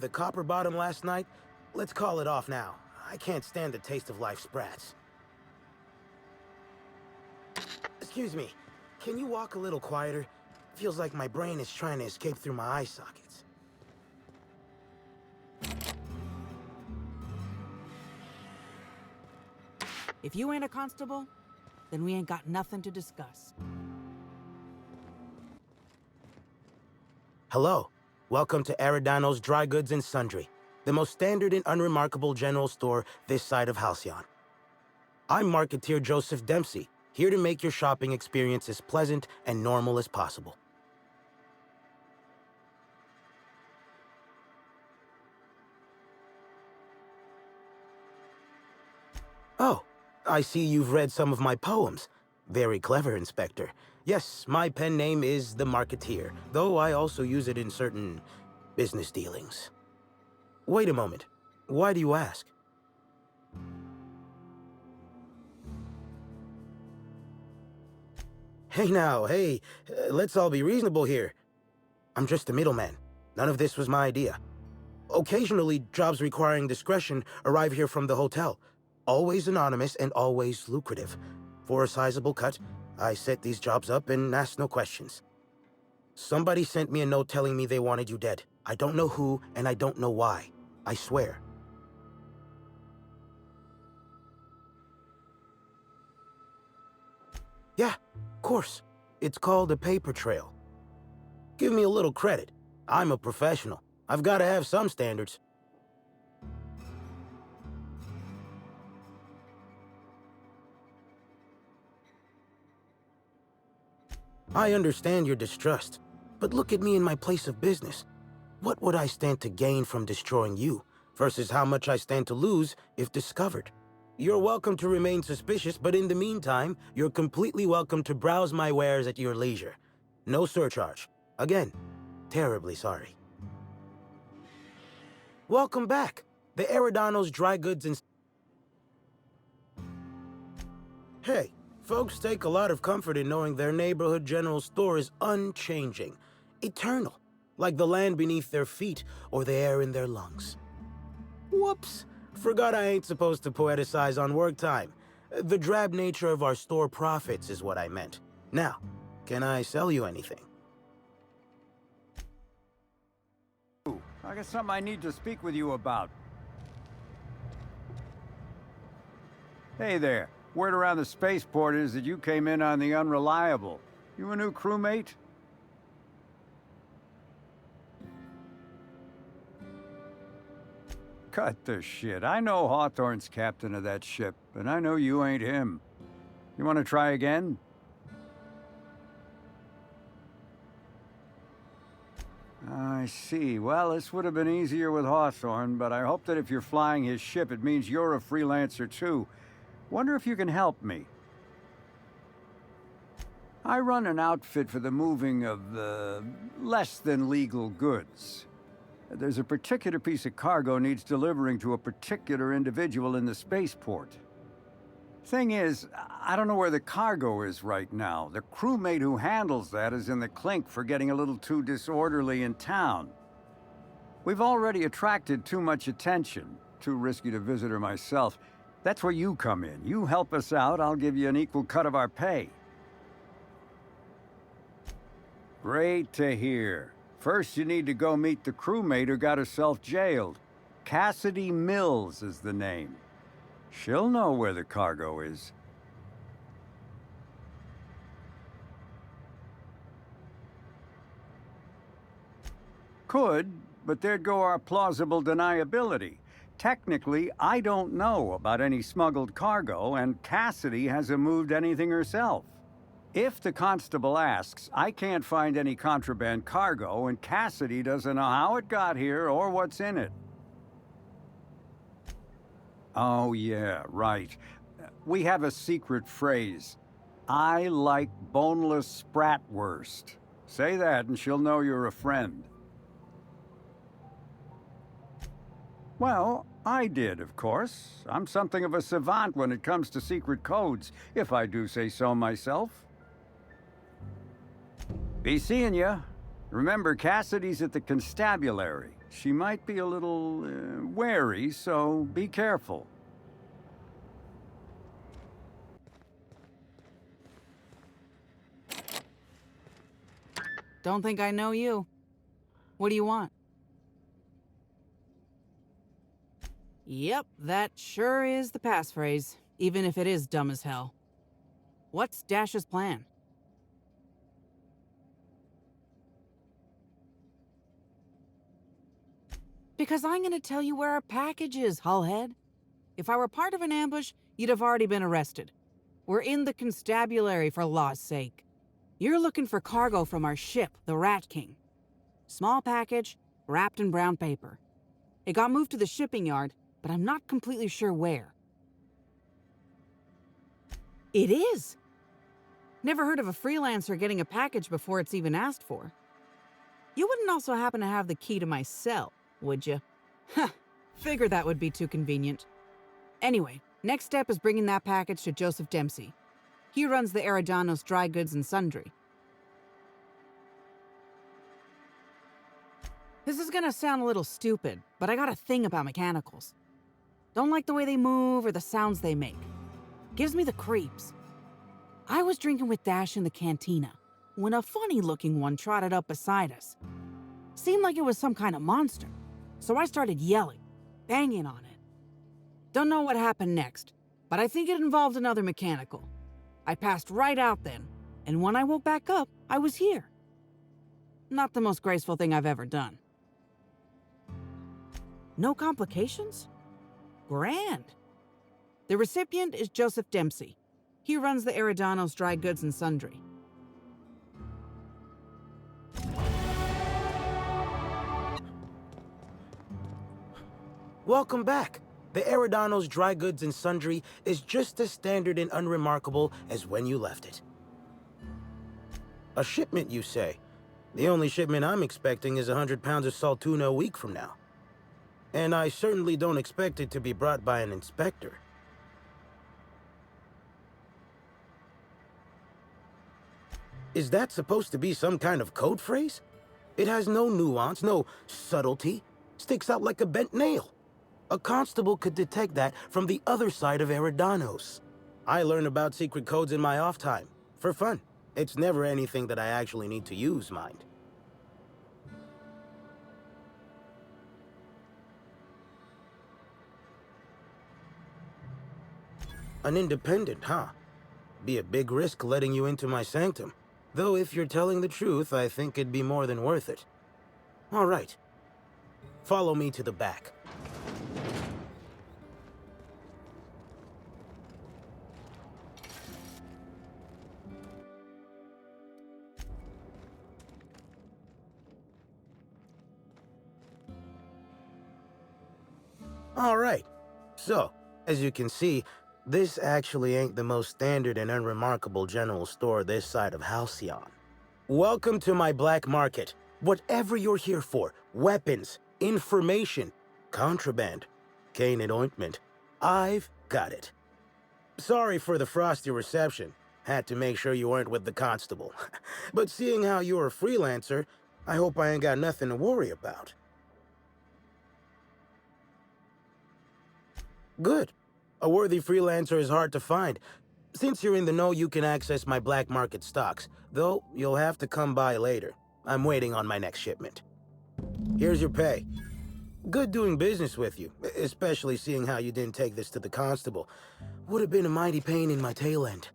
The copper bottom last night? Let's call it off now. I can't stand the taste of life sprats. Excuse me, can you walk a little quieter? Feels like my brain is trying to escape through my eye sockets. If you ain't a constable, then we ain't got nothing to discuss. Hello. Welcome to Eridanos Dry Goods and Sundry, the most standard and unremarkable general store this side of Halcyon. I'm Marketeer Joseph Dempsey, here to make your shopping experience as pleasant and normal as possible. Oh, I see you've read some of my poems. Very clever, Inspector. Yes, my pen name is the Marketeer, though I also use it in certain business dealings. Wait a moment. Why do you ask? Hey, let's all be reasonable here. I'm just a middleman. None of this was my idea. Occasionally, jobs requiring discretion arrive here from the hotel. Always anonymous and always lucrative. For a sizable cut, I set these jobs up and ask no questions. Somebody sent me a note telling me they wanted you dead. I don't know who, and I don't know why. I swear. Yeah, of course. It's called a paper trail. Give me a little credit. I'm a professional. I've got to have some standards. I understand your distrust, but look at me in my place of business. What would I stand to gain from destroying you, versus how much I stand to lose if discovered? You're welcome to remain suspicious, but in the meantime, you're completely welcome to browse my wares at your leisure. No surcharge. Again, terribly sorry. Welcome back. The Eridanos Dry Goods and... Hey, folks take a lot of comfort in knowing their neighborhood general store is unchanging, eternal, like the land beneath their feet or the air in their lungs. Whoops, forgot I ain't supposed to poeticize on work time. The drab nature of our store profits is what I meant. Now, can I sell you anything? I got something I need to speak with you about. Hey there. Word around the spaceport is that you came in on the Unreliable. You a new crewmate? Cut the shit. I know Hawthorne's captain of that ship, and I know you ain't him. You want to try again? I see. Well, this would have been easier with Hawthorne, but I hope that if you're flying his ship, it means you're a freelancer too. Wonder if you can help me. I run an outfit for the moving of, less than legal goods. There's a particular piece of cargo needs delivering to a particular individual in the spaceport. Thing is, I don't know where the cargo is right now. The crewmate who handles that is in the clink for getting a little too disorderly in town. We've already attracted too much attention. Too risky to visit her myself. That's where you come in. You help us out, I'll give you an equal cut of our pay. Great to hear. First, you need to go meet the crewmate who got herself jailed. Cassidy Mills is the name. She'll know where the cargo is. Could, but there'd go our plausible deniability. Technically, I don't know about any smuggled cargo, and Cassidy hasn't moved anything herself. If the constable asks, I can't find any contraband cargo, and Cassidy doesn't know how it got here or what's in it. Oh yeah, right. We have a secret phrase. I like boneless spratwurst. Say that and she'll know you're a friend. Well, I did, of course. I'm something of a savant when it comes to secret codes, if I do say so myself. Be seeing ya. Remember, Cassidy's at the constabulary. She might be a little wary, so be careful. Don't think I know you. What do you want? Yep, that sure is the passphrase, even if it is dumb as hell. What's Dash's plan? Because I'm gonna tell you where our package is, Hullhead. If I were part of an ambush, you'd have already been arrested. We're in the constabulary, for law's sake. You're looking for cargo from our ship, the Rat King. Small package, wrapped in brown paper. It got moved to the shipping yard, but I'm not completely sure where. It is! Never heard of a freelancer getting a package before it's even asked for. You wouldn't also happen to have the key to my cell, would you? Huh, figured that would be too convenient. Anyway, next step is bringing that package to Joseph Dempsey. He runs the Eridanos Dry Goods and Sundry. This is gonna sound a little stupid, but I got a thing about mechanicals. Don't like the way they move or the sounds they make. Gives me the creeps. I was drinking with Dash in the cantina when a funny-looking one trotted up beside us. Seemed like it was some kind of monster, so I started yelling, banging on it. Don't know what happened next, but I think it involved another mechanical. I passed right out then, and when I woke back up, I was here. Not the most graceful thing I've ever done. No complications? Grand. The recipient is Joseph Dempsey. He runs the Eridanos Dry Goods and Sundry. Welcome back. The Eridanos Dry Goods and Sundry is just as standard and unremarkable as when you left it. A shipment, you say? The only shipment I'm expecting is 100 pounds of salt tuna a week from now. And I certainly don't expect it to be brought by an inspector. Is that supposed to be some kind of code phrase? It has no nuance, no subtlety. Sticks out like a bent nail. A constable could detect that from the other side of Eridanos. I learn about secret codes in my off time, for fun. It's never anything that I actually need to use, mind. An independent, huh? Be a big risk letting you into my sanctum. Though if you're telling the truth, I think it'd be more than worth it. All right. Follow me to the back. All right. So, as you can see, this actually ain't the most standard and unremarkable general store this side of Halcyon. Welcome to my black market. Whatever you're here for, weapons, information, contraband, cane and ointment, I've got it. Sorry for the frosty reception. Had to make sure you weren't with the constable. But seeing how you're a freelancer, I hope I ain't got nothing to worry about. Good. A worthy freelancer is hard to find. Since you're in the know, you can access my black market stocks, though you'll have to come by later. I'm waiting on my next shipment. Here's your pay. Good doing business with you, especially seeing how you didn't take this to the constable. Would have been a mighty pain in my tail end.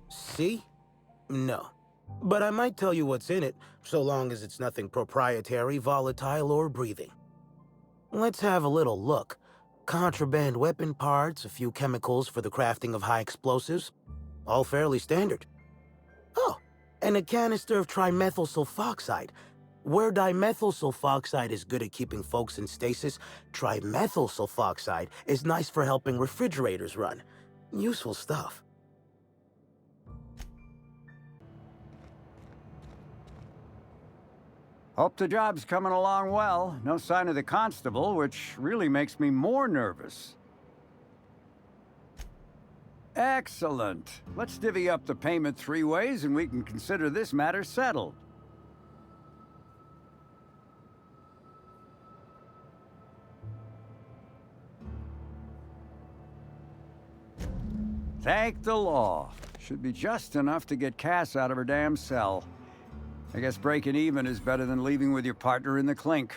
See? No. But I might tell you what's in it, so long as it's nothing proprietary, volatile, or breathing. Let's have a little look. Contraband weapon parts, a few chemicals for the crafting of high explosives. All fairly standard. Oh, and a canister of trimethyl sulfoxide. Where dimethyl sulfoxide is good at keeping folks in stasis, trimethyl sulfoxide is nice for helping refrigerators run. Useful stuff. Hope the job's coming along well. No sign of the constable, which really makes me more nervous. Excellent. Let's divvy up the payment 3 ways and we can consider this matter settled. Thank the law. Should be just enough to get Cass out of her damn cell. I guess breaking even is better than leaving with your partner in the clink.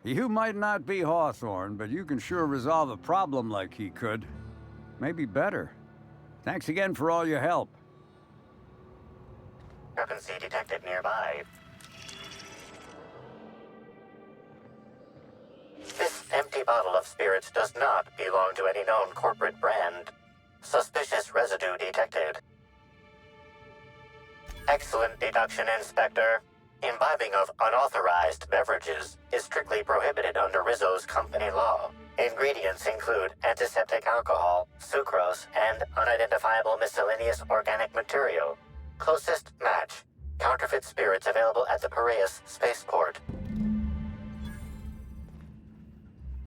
You might not be Hawthorne, but you can sure resolve a problem like he could. Maybe better. Thanks again for all your help. Discrepancy detected nearby. This empty bottle of spirits does not belong to any known corporate brand. Suspicious residue detected. Excellent deduction, Inspector. Imbibing of unauthorized beverages is strictly prohibited under Rizzo's company law. Ingredients include antiseptic alcohol, sucrose, and unidentifiable miscellaneous organic material. Closest match. Counterfeit spirits available at the Piraeus spaceport.